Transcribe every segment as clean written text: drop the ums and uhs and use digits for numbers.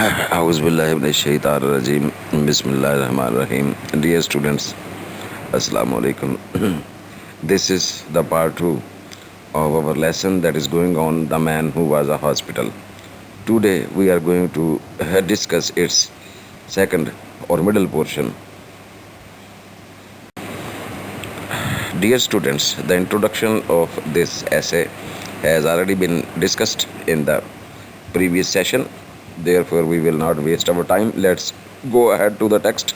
Auzubillahiminash-shaytanir-rajim. Bismillahir-rahmanir-rahim. Dear students, Assalamu alaikum. This is the part 2 of our lesson that is going on The Man Who Was a Hospital. Today we are going to discuss its second or middle portion. Dear students, the introduction of this essay has already been discussed in the previous session. Therefore, we will not waste our time. Let's go ahead to the text.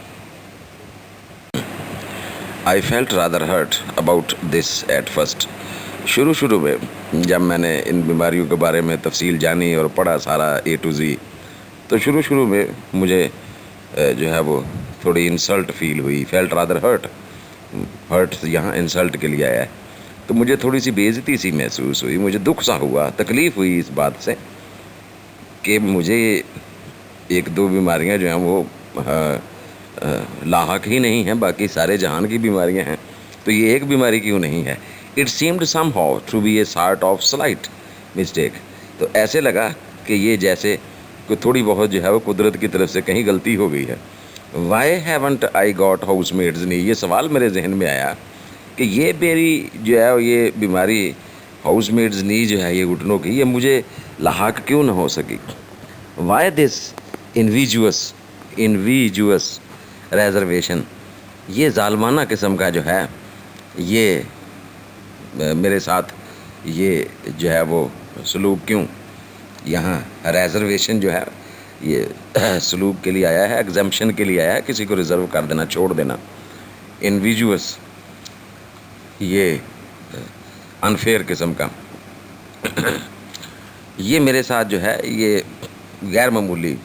I felt rather hurt about this at first. शुरू में जब मैंने इन बीमारियों के बारे में तफसील जानी और पढ़ा सारा A to Z, तो शुरू में मुझे जो है वो थोड़ी इंसल्ट फील हुई. फेल्ट रादर हर्ट यहाँ इंसल्ट के लिए आया है, तो मुझे थोड़ी सी बेइज्जती सी महसूस हुई. मुझे दुख सा हुआ, तकलीफ़ हुई इस बात से कि मुझे एक दो बीमारियां जो हैं वो लाहक ही नहीं हैं, बाकी सारे जहान की बीमारियां हैं, तो ये एक बीमारी क्यों नहीं है. It seemed somehow to be a sort of slight mistake. तो ऐसे लगा कि ये जैसे कोई थोड़ी बहुत जो है वो कुदरत की तरफ से कहीं गलती हो गई है. Why haven't I got house maid's knee, ये सवाल मेरे जहन में आया कि ये मेरी जो है ये बीमारी हाउस मेड्स नी जो है ये घुटनों की, ये मुझे लाहक क्यों न हो सकी. वाई दिस इनविजुअस रेजर्वेशन, ये ज़ालमाना किस्म का जो है ये मेरे साथ ये जो है वो सलूक क्यों. यहाँ रेजर्वेशन जो है ये सलूक के लिए आया है, एग्जम्पशन के लिए आया है, किसी को रिज़र्व कर देना, छोड़ देना. इनविजुअस ये अनफेयर किस्म का ये मेरे साथ जो है ये गैर मामूली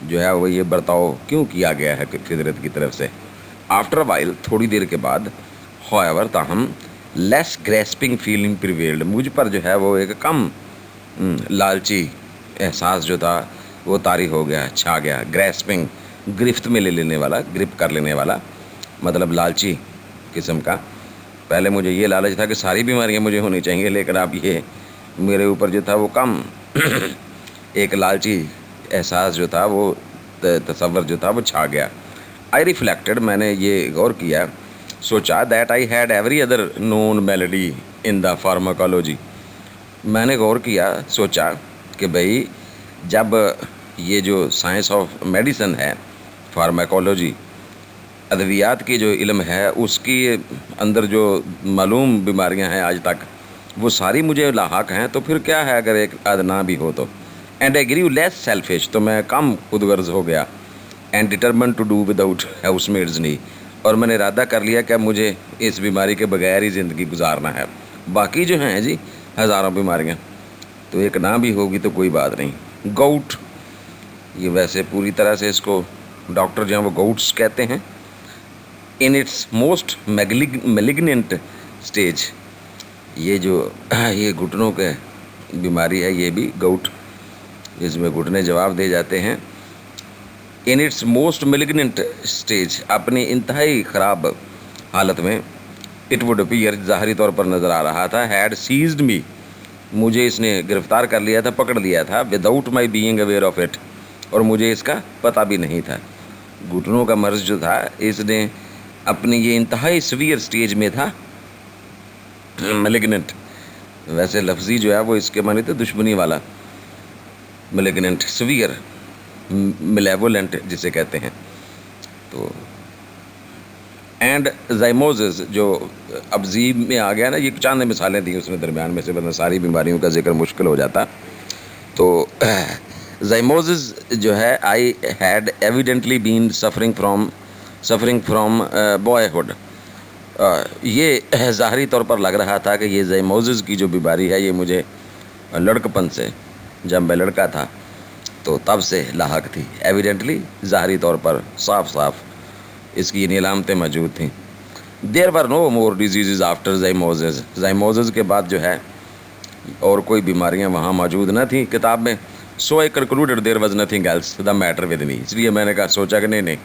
जो है वो ये बर्ताव क्यों किया गया है फितरत की तरफ से. आफ्टर वाइल, थोड़ी देर के बाद, हाउएवर ताहम, लेस ग्रेस्पिंग फीलिंग प्रिवेल्ड, मुझ पर जो है वो एक कम लालची एहसास जो था वो तारी हो गया, छा गया. ग्रेस्पिंग, गिरफ्त में ले लेने वाला, ग्रिप कर लेने वाला, मतलब लालची किस्म का. पहले मुझे ये लालच था कि सारी बीमारियां मुझे होनी चाहिए, लेकिन अब ये मेरे ऊपर जो था वो कम एक लालची एहसास जो था वो तसव्वुर जो था वो छा गया. आई रिफ्लेक्टेड, मैंने ये गौर किया, सोचा, that I had every other known melody in the pharmacology. मैंने गौर किया, सोचा कि भाई जब ये जो साइंस ऑफ मेडिसिन है, फार्माकोलॉजी, अद्वियात की जो इल्म है, उसकी अंदर जो मालूम बीमारियां हैं आज तक, वो सारी मुझे लाहक हैं, तो फिर क्या है अगर एक अदना भी हो तो. And I grew less selfish, तो मैं कम खुदगर्ज हो गया. And determine to do without housemaid's knee, और मैंने इरादा कर लिया कि मुझे इस बीमारी के बगैर ही ज़िंदगी गुजारना है. बाकी जो हैं जी हज़ारों बीमारियां, तो एक ना भी होगी तो कोई बात नहीं. गाउट, ये वैसे पूरी तरह से इसको डॉक्टर जो हैं वो गाउट्स कहते हैं. In its most malignant stage, ये जो ये घुटनों के बीमारी है, ये भी गाउट, इसमें घुटने जवाब दे जाते हैं. In its most malignant stage, अपनी इंतहाई ख़राब हालत में, इट वुड अपीयर, ज़ाहरी तौर पर नज़र आ रहा था, हैड सीज्ड मी, मुझे इसने गिरफ़्तार कर लिया था, पकड़ लिया था, without my being aware of it, और मुझे इसका पता भी नहीं था. घुटनों का मर्ज़ जो था इसने अपनी ये इंतहाई सीवियर स्टेज में था. मैलिग्नेंट वैसे लफ्ज़ी जो है वो इसके माने तो दुश्मनी वाला, मैलिग्नेंट, सीवियर, मिलेवोलेंट जिसे कहते हैं. तो एंड ज़ाइमोसिस, जो अब जी में आ गया ना, ये चंद मिसालें दी उसने दरमियान में से, वरना सारी बीमारियों का जिक्र मुश्किल हो जाता. तो ज़ाइमोसिस जो है, I had evidently been suffering from boyhood, ये ज़ाहरी तौर पर लग रहा था कि ये ज़ाइमोसिस की जो बीमारी है ये मुझे लड़कपन से, जब मैं लड़का था तो तब से लाहक थी. एविडेंटली, ज़ाहरी तौर पर, साफ साफ इसकी इन अलामतें मौजूद थीं. There were no more disease after zymosis, zymosis के बाद जो है और कोई बीमारियां वहाँ मौजूद न थी किताब में. So I concluded there was nothing else the matter with me, इसलिए मैंने कहा, सोचा कि नहीं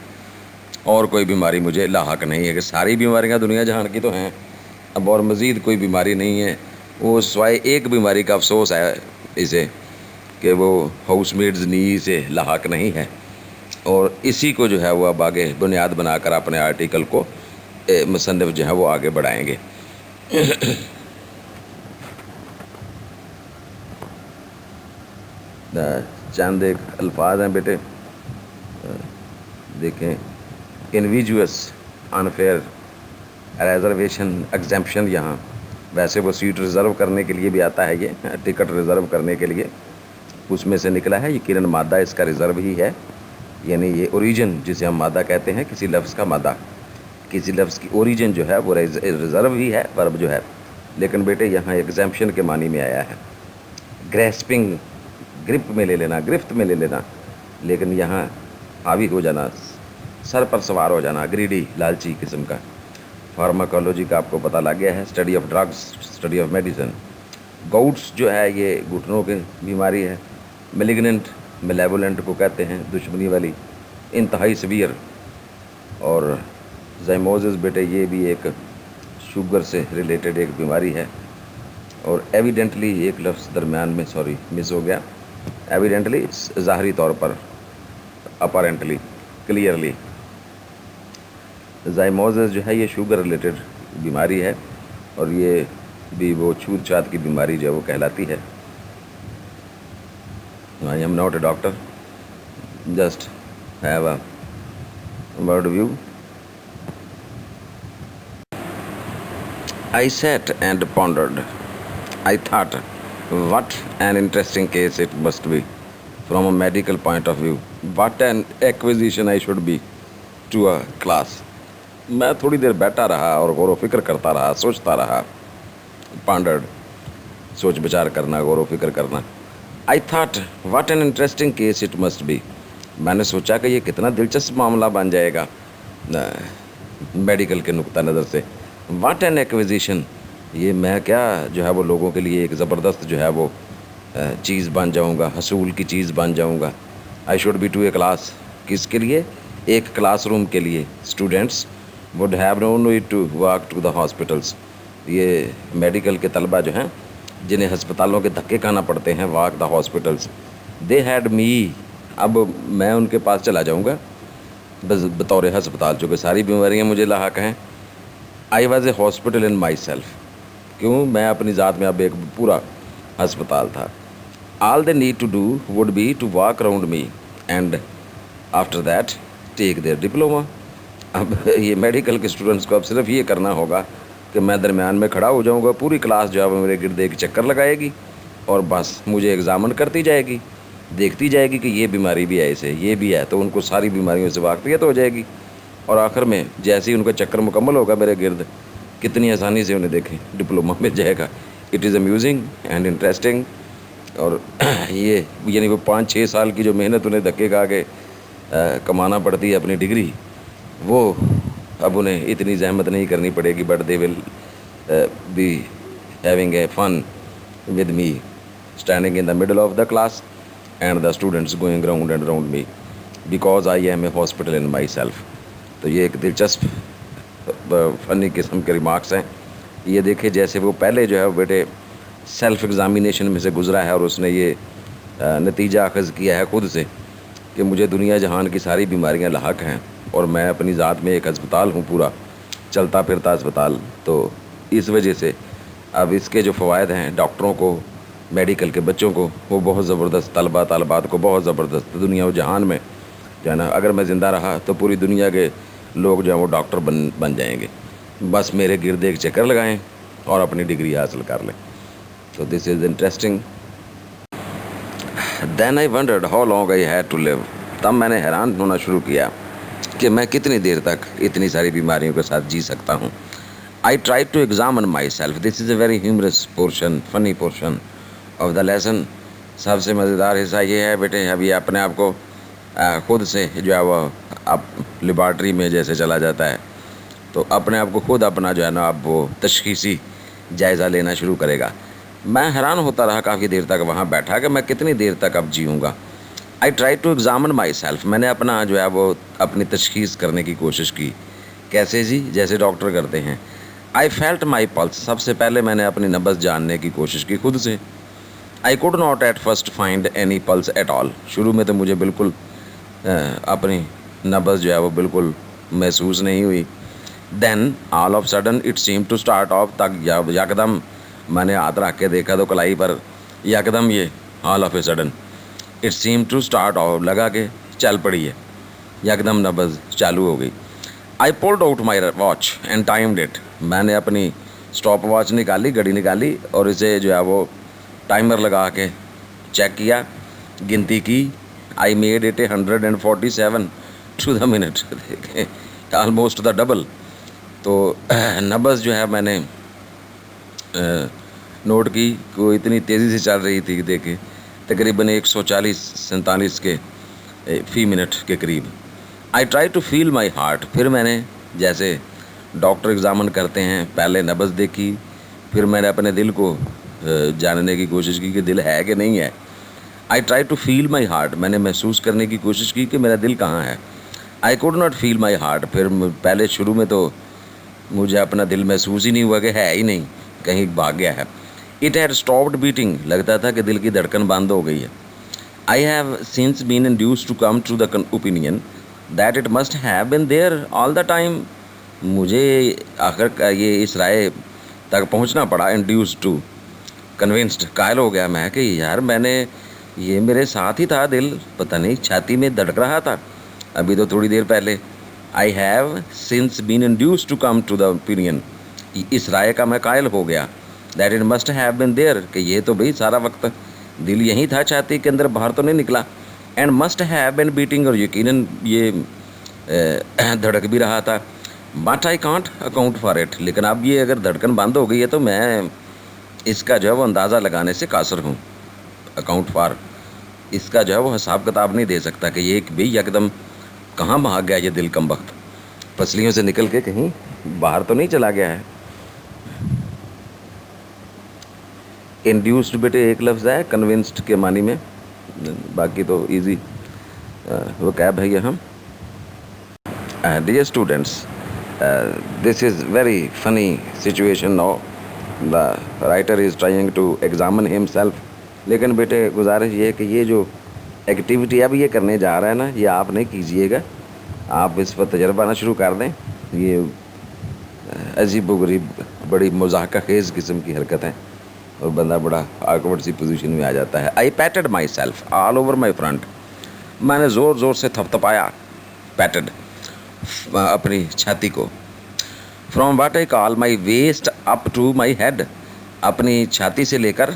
और कोई बीमारी मुझे लाहक नहीं है, कि सारी बीमारियां दुनिया जहान की तो हैं, अब और मज़ीद कोई बीमारी नहीं है. वो सिवाय एक बीमारी का अफसोस है इसे کہ وہ ہاؤس میڈز نی سے لاحق نہیں ہے، اور اسی کو جو ہے وہ اب آگے بنیاد بنا کر اپنے آرٹیکل کو مصنف جو ہے وہ آگے بڑھائیں گے۔ چند ایک الفاظ ہیں بیٹے، دیکھیں، انویجوس، انفیئر، ریزرویشن، ایگزمپشن، یہاں ویسے وہ سیٹ ریزرو کرنے کے لیے بھی آتا ہے، یہ ٹکٹ ریزرو کرنے کے لیے اس میں سے نکلا ہے، یقیناً مادہ اس کا ریزرو ہی ہے، یعنی یہ اوریجن جسے ہم مادہ کہتے ہیں، کسی لفظ کا مادہ، کسی لفظ کی اوریجن جو ہے وہ ریزرو ہی ہے، ورب جو ہے، لیکن بیٹے یہاں ایگزمپشن کے معنی میں آیا ہے، گریسپنگ، گرپ میں لے لینا، گرفت میں لے لینا، لیکن یہاں حاوی ہو جانا، سر پر سوار ہو جانا، گریڈی، لالچی قسم کا۔ فارماکولوجی کا آپ کو پتہ لگ گیا ہے، study of drugs, study of medicine. Gouts جو ہے یہ گھٹنوں کی بیماری ہے، میلیگننٹ، میلیبولنٹ کو کہتے ہیں، دشمنی والی، انتہائی سیویئر۔ اور زائموزز بیٹے یہ بھی ایک شوگر سے ریلیٹڈ ایک بیماری ہے، اور ایویڈنٹلی ایک لفظ درمیان میں مس ہو گیا، ایویڈنٹلی ظاہری طور پر، اپارنٹلی، کلیئرلی، زائموزز جو ہے یہ شوگر ریلیٹڈ بیماری ہے، اور یہ بھی وہ چھوت چھات کی بیماری جو ہے وہ کہلاتی ہے۔ I am not a doctor, just have a word view. I sat and pondered. I thought, what an interesting case it must be from a medical point of view. What an acquisition I should be to a class. میں تھوڑی دیر بیٹھا رہا اور غور و فکر کرتا رہا، سوچتا رہا، پانڈرڈ، سوچ بچار کرنا، غور و فکر کرنا۔ I thought, what an interesting case it must be. میں نے سوچا کہ یہ کتنا دلچسپ معاملہ بن جائے گا میڈیکل کے نقطہ نظر سے۔ What an acquisition. یہ میں کیا جو ہے وہ لوگوں کے لیے ایک زبردست جو ہے وہ چیز بن جاؤں گا، حصول کی چیز بن جاؤں گا۔ I should be to a class. کس کے لیے؟ ایک کلاس روم کے لیے۔ Students would have no need to walk to the hospitals. یہ میڈیکل کے طلبہ جو ہیں جنہیں ہسپتالوں کے دھکے کھانا پڑتے ہیں، walk the hospitals. They had me. اب میں ان کے پاس چلا جاؤں گا بطور ہسپتال، چونکہ ساری بیماریاں مجھے لاحق ہیں۔ I was a hospital in myself. کیوں؟ میں اپنی ذات میں اب ایک پورا ہسپتال تھا۔ All they need to do would be to walk around me and after that take their diploma. اب یہ میڈیکل کے اسٹوڈنٹس کو اب صرف یہ کرنا ہوگا کہ میں درمیان میں کھڑا ہو جاؤں گا، پوری کلاس جو ہے وہ میرے گرد ایک چکر لگائے گی، اور بس مجھے ایگزامن کرتی جائے گی، دیکھتی جائے گی کہ یہ بیماری بھی ہے، اسے یہ بھی ہے، تو ان کو ساری بیماریوں سے واقفیت ہو جائے گی، اور آخر میں جیسے ہی ان کا چکر مکمل ہوگا میرے گرد، کتنی آسانی سے انہیں دیکھیں ڈپلوما مل جائے گا۔ It is amusing and interesting. اور یہ یعنی وہ 5-6 سال کی جو محنت انہیں دھکے کھا کے کمانا پڑتی ہے اپنی ڈگری، وہ اب انہیں اتنی زحمت نہیں کرنی پڑے گی، but they will be having a fun with me standing in the middle of the class and the students going round and round me because I am a hospital in myself. تو یہ ایک دلچسپ فنی قسم کے remarks ہیں۔ یہ دیکھیں جیسے وہ پہلے جو ہے بیٹے سیلف ایگزامینیشن میں سے گزرا ہے، اور اس نے یہ نتیجہ اخذ کیا ہے خود سے کہ مجھے دنیا جہان کی ساری بیماریاں لاحق ہیں، اور میں اپنی ذات میں ایک ہسپتال ہوں، پورا چلتا پھرتا ہسپتال۔ تو اس وجہ سے اب اس کے جو فوائد ہیں ڈاکٹروں کو، میڈیکل کے بچوں کو، وہ بہت زبردست، طلباء طالبات کو بہت زبردست دنیا و جہان میں جو ہے نا، اگر میں زندہ رہا تو پوری دنیا کے لوگ جو ہیں وہ ڈاکٹر بن جائیں گے، بس میرے گرد ایک چکر لگائیں اور اپنی ڈگری حاصل کر لیں۔ تو this is interesting. Then I wondered how long I had to live. تب میں نے حیران ہونا شروع کیا کہ میں کتنی دیر تک اتنی ساری بیماریوں کے ساتھ جی سکتا ہوں. I tried to examine myself. This is a very humorous portion, funny portion of the lesson. سب سے مزیدار حصہ یہ ہے بیٹے، اب یہ اپنے آپ کو خود سے جو ہے وہ اب لیبارٹری میں جیسے چلا جاتا ہے تو اپنے آپ کو خود اپنا جو ہے نا اب وہ تشخیصی جائزہ لینا شروع کرے گا. میں حیران ہوتا رہا کافی دیر تک وہاں بیٹھا کہ میں کتنی دیر تک اب جیوں گا. I tried to examine myself. میں نے اپنا جو ہے وہ اپنی تشخیص کرنے کی کوشش کی. کیسے جی؟ جیسے ڈاکٹر کرتے ہیں. I felt my pulse. سب سے پہلے میں نے اپنی نبض جاننے کی کوشش کی خود سے. I could not at first find any pulse at all. शुरू में तो मुझे बिल्कुल अपनी नब्ज़ जो है वो बिल्कुल महसूस नहीं हुई। Then all of sudden it seem to start off, तक यकदम मैंने हाथ रख के देखा तो कलाई पर, यकदम ये all of a sudden it seem to start off, लगा के चल पड़ी है, यकदम नब्ज़ चालू हो गई। I pulled out my watch and timed it. मैंने अपनी स्टॉप वॉच निकाली, घड़ी निकाली और इसे जो है वो टाइमर लगा के चेक किया, गिनती की। I made it 147 to the minute, देखें ऑलमोस्ट द डबल। तो नब्ज़ जो है मैंने नोट की वो इतनी तेज़ी से चल रही थी, देखे तकरीबन 140-147 के फ़ी मिनट के करीब। I try to feel my heart. फिर मैंने जैसे डॉक्टर एग्ज़ामिन करते हैं, पहले नब्ज़ देखी, फिर मैंने अपने दिल को जानने की कोशिश की कि दिल है कि नहीं है। I try to feel my heart, मैंने महसूस करने की कोशिश की कि मेरा दिल कहाँ है। I could not feel my heart. फिर पहले शुरू में तो मुझे अपना दिल महसूस ही नहीं हुआ कि है ही नहीं, कहीं भाग गया है। इट हैड स्टॉप्ड बीटिंग, लगता था कि दिल की धड़कन बंद हो गई है। I have since been induced to come to the opinion that it must have been there all the time. मुझे आखिर ये इस राय तक पहुंचना पड़ा, इंड्यूस्ड टू, कन्विंस्ड, कायल हो गया मैं कि यार मैंने ये मेरे साथ ही था, दिल पता नहीं छाती में धड़क रहा था अभी तो थोड़ी देर पहले। I have since been induced to come to the opinion, इस राय का मैं कायल हो गया, that it must have been there, कि ये तो भाई सारा वक्त दिल यहीं था छाती के अंदर, बाहर तो नहीं निकला। And must have been beating, और यकीनन ये धड़क भी रहा था। But I can't account for it, लेकिन अब ये अगर धड़कन बंद हो गई है तो मैं इसका जो है वो अंदाज़ा लगाने से कासर हूँ। अकाउंट फॉर, इसका जो है वो हिसाब किताब नहीं दे सकता कि ये भाई एकदम कहाँ भाग गया ये दिल कम वक्त, पसलियों से निकल के कहीं बाहर तो नहीं चला गया है। इंड्यूस्ड बेटे एक लफ्ज़ है, कन्विंस्ड के मानी में, बाकी तो इजी वो कैब है ये। हम dear students, this is very funny situation now. The writer is trying to examine himself. लेकिन बेटे गुजारिश ये है कि ये जो एक्टिविटी अब ये करने जा रहा है ना, ये आप नहीं कीजिएगा, आप इस पर तजर्बा ना शुरू कर दें। ये अजीब व गरीब, बड़ी मज़ाक़ खेज़ किस्म की हरकत है और बंदा बड़ा awkward सी पोजीशन में आ जाता है। I patted myself all over my front, मैंने ज़ोर ज़ोर से थपथपाया, पैटेड, अपनी छाती को। From what I call my waist up to my head, अपनी छाती से लेकर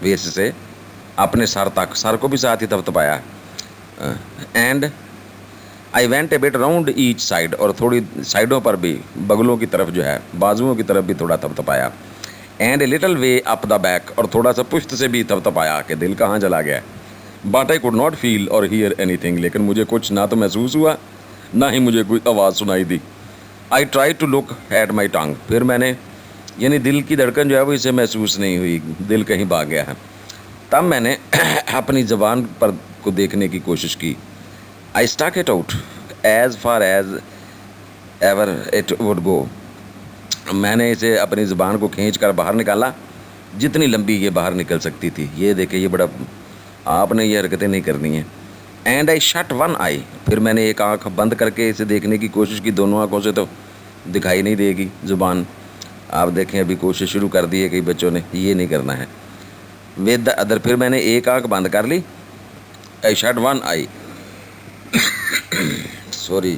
वेस्ट से अपने सर तक, सर को भी साथ ही थपथपाया। And I went a bit round each side, और थोड़ी साइडों पर भी, बगलों की तरफ जो है, बाजुओं की तरफ भी थोड़ा थपथपाया। And a little way up the back, और थोड़ा सा पुश्त से भी थपथपाया कि दिल कहाँ चला गया। But I could not feel और हियर एनीथिंग, लेकिन मुझे कुछ ना तो महसूस हुआ ना ही मुझे कोई आवाज़ सुनाई दी। I try to look at my tongue, फिर मैंने, यानी दिल की धड़कन जो है वो इसे महसूस नहीं हुई, दिल कहीं भाग गया है। तब मैंने अपनी ज़बान पर को देखने की कोशिश की। I stuck it out as far as ever it would go, मैंने इसे अपनी ज़बान को खींच कर बाहर निकाला जितनी लंबी ये बाहर निकल सकती थी। ये देखे, ये बड़ा, आपने ये हरकतें नहीं करनी है। एंड आई शट वन आई, फिर मैंने एक आँख बंद करके इसे देखने की कोशिश की, दोनों आँखों से तो दिखाई नहीं देगी ज़ुबान। आप देखें अभी कोशिश शुरू कर दी है कई बच्चों ने, ये नहीं करना है। विद द अदर, फिर मैंने एक आँख बंद कर ली। I shut one eye, sorry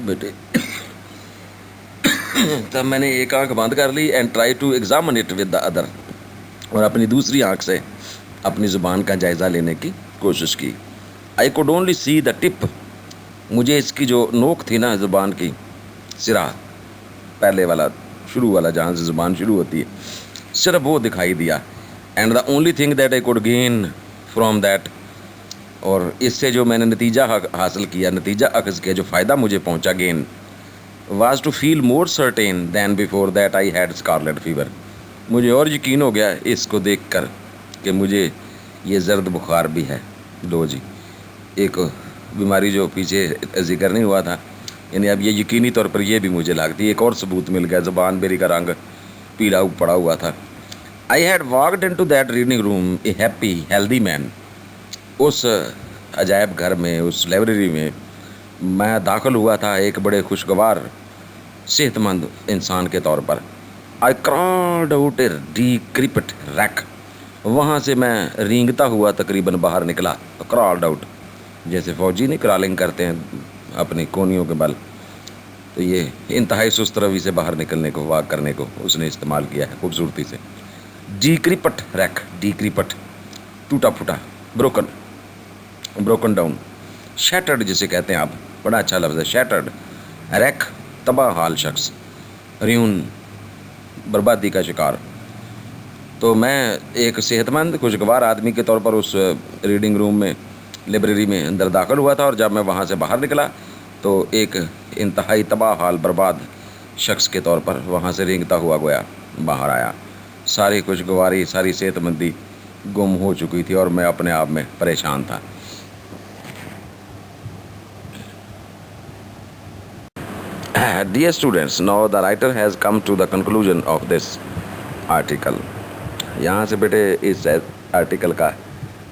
बेटे, तब मैंने एक आँख बंद कर ली। And try to examine it with the other, और अपनी दूसरी आँख से अपनी ज़ुबान का जायज़ा लेने की कोशिश की। I could only see the tip, मुझे इसकी जो नोक थी ना ज़ुबान की, सिरा पहले वाला, शुरू वाला, जहाँ से ज़ुबान शुरू होती है, सिर्फ वो दिखाई दिया। And the only thing that I could gain from that, और इससे जो मैंने नतीजा हासिल किया, नतीजा अखज़ किया, जो फ़ायदा मुझे पहुँचा, gain, was to feel more certain than before that I had scarlet fever, मुझे और यकीन हो गया इसको देख कर कि मुझे ये ज़र्द बुखार भी है। लो जी, एक बीमारी जो पीछे जिक्र नहीं हुआ था, यानी अब ये यकीनी तौर पर ये भी मुझे लगती है, एक और सबूत मिल गया, ज़बान मेरी का रंग पीला पड़ा हुआ था। I had walked into that reading room a happy, healthy man. उस अजायब घर में, उस लाइब्रेरी में मैं दाखिल हुआ था एक बड़े खुशगवार सेहतमंद इंसान के तौर पर. आई क्रॉल्ड आउट ए डिक्रिप्ट रैक. वहाँ से मैं रेंगता हुआ तकरीबन बाहर निकला. क्रॉल्ड आउट, जैसे फौजी नहीं क्रॉलिंग करते हैं अपनी कोनियों के बल, तो ये इंतहाई सुस्त रवि से बाहर निकलने को, वाक करने को उसने इस्तेमाल किया है खूबसूरती से. डिक्रिप्ट रैक, डिक्रिप्ट टूटा फूटा, ब्रोकन डाउन, शैटर्ड जिसे कहते हैं आप, बड़ा अच्छा लफ्ज़ है शैटर्ड. रैक तबाह हाल शख्स, र्यून बर्बादी का शिकार. तो मैं एक सेहतमंद खुशगवार आदमी के तौर पर उस रीडिंग रूम में, लाइब्रेरी में अंदर दाखिल हुआ था, और जब मैं वहाँ से बाहर निकला तो एक इंतहाई तबाह हाल बर्बाद शख्स के तौर पर वहाँ से रेंगता हुआ गया बाहर आया. सारी खुशगवारी, सारी सेहतमंदी गुम हो चुकी थी और मैं अपने आप में परेशान था. Dear students, now the writer has come to the conclusion of this article. यहाँ से बेटे इस आर्टिकल का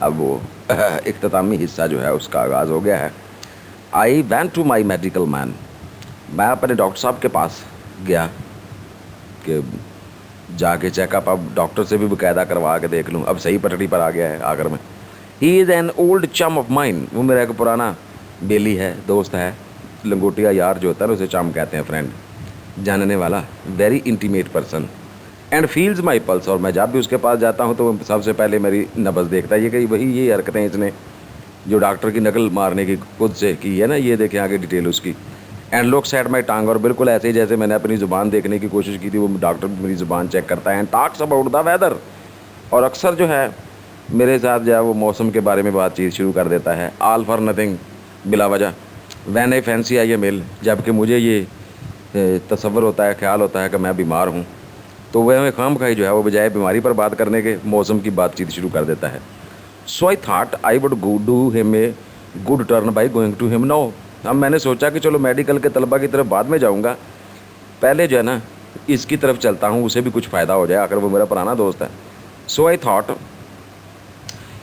अब वो इख्तितामी हिस्सा जो है उसका आगाज़ हो गया है. आई went to my medical man. मैं अपने डॉक्टर साहब के पास गया कि जाके चेकअप अब डॉक्टर से भी बाकायदा करवा के देख लूँ, अब सही पटड़ी पर आ गया है आखिर में. ही इज़ एन ओल्ड चम ऑफ माइन. वो मेरा एक पुराना बेली है, दोस्त है, लंगोटिया यार जो होता है उसे चम कहते हैं, फ्रेंड, जानने वाला, very intimate person. And feels my pulse. और मैं जब भी उसके पास जाता हूँ तो वो सबसे पहले मेरी नब्ज़ देखता है. ये कि वही ये हरकतें इसने जो डॉक्टर की नकल मारने की खुद से की है ना, ये देखें आगे डिटेल उसकी. एंड लुक्स एट माई टांग. और बिल्कुल ऐसे ही जैसे मैंने अपनी ज़ुबान देखने की कोशिश की थी, वो डॉक्टर मेरी ज़ुबान चेक करता है. And talks about the weather. और अक्सर जो है मेरे साथ जो है वो मौसम के बारे में बातचीत शुरू कर देता है, ऑल फॉर नथिंग, बिला वजह. वैन आई फैंसी आई ए मिल. जबकि मुझे ये तसव्वुर होता है, ख्याल होता है कि मैं बीमार हूँ, तो वह खामखाई जो है वो बजाय बीमारी पर बात करने के मौसम की बातचीत शुरू कर देता है. So I thought I would do him a good turn by going to him now. अब मैंने सोचा कि चलो मेडिकल के तलबा की तरफ बाद में जाऊँगा, पहले जो है ना इसकी तरफ चलता हूँ, उसे भी कुछ फ़ायदा हो जाए, आखिर वो मेरा पुराना दोस्त है. सो आई थाट,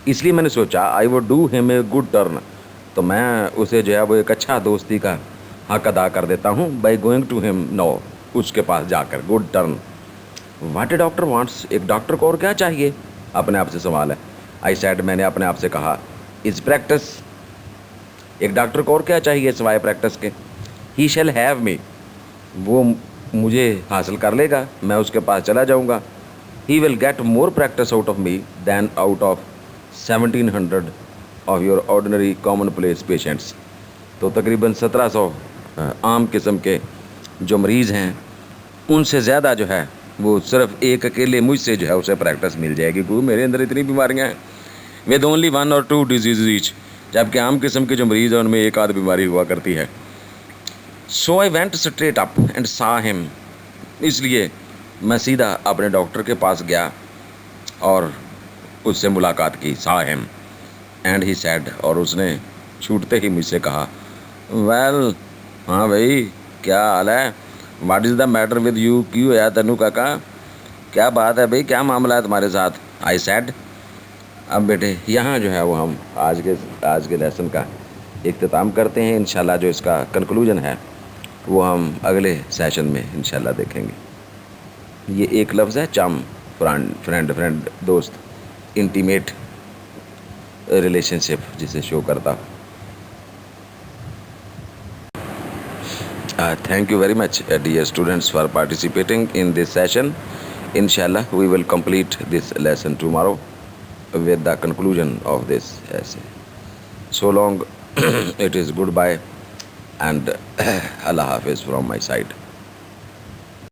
इसलिए मैंने सोचा आई would do him a good turn, तो मैं उसे जो है वो एक अच्छा दोस्ती का हक अदा कर देता हूँ, by going to him now, उसके पास जाकर. Good turn. What a doctor wants. एक डॉक्टर को और क्या चाहिए, अपने आप से सवाल है. आई सेड, मैंने अपने आप से कहा, इज़ प्रैक्टिस. एक डॉक्टर को और क्या चाहिए सिवाय प्रैक्टिस के. ही शैल हैव मी. वो मुझे हासिल कर लेगा, मैं उसके पास चला जाऊँगा. He will get more practice out of me than out of 1700 of your ordinary commonplace patients. तो तकरीबन 1700 आम किस्म के जो मरीज़ हैं उनसे ज़्यादा जो है वो सिर्फ एक अकेले मुझसे जो है उसे प्रैक्टिस मिल जाएगी, क्योंकि मेरे अंदर इतनी बीमारियां हैं. विद ओनली 1 और 2 डिजीज़ ईच. जबकि आम किस्म के जो मरीज़ हैं उनमें एक आध बीमारी हुआ करती है. So I went straight up and saw him. इसलिए मैं सीधा अपने डॉक्टर के पास गया और उससे मुलाकात की. सा हिम एंड ही सैड. और उसने छूटते ही मुझसे कहा, वेल, हाँ भाई, क्या हाल है, what is the matter with you. क्यों है तनु काका, क्या बात है भाई, क्या मामला है तुम्हारे साथ. आई सैड. अब बेटे यहाँ जो है वो हम आज के लेसन का इख्तिताम करते हैं. इंशाल्लाह जो इसका कंक्लूजन है वो हम अगले सेशन में इंशाल्लाह देखेंगे. ये एक लफ्ज़ है चम, फ्रेंड, दोस्त, इंटीमेट रिलेशनशिप जिसे शो करता. Thank you very much, dear students, for participating in this session. Inshallah, we will complete this lesson tomorrow with the conclusion of this essay. So long, it is goodbye and Allah Hafiz from my side.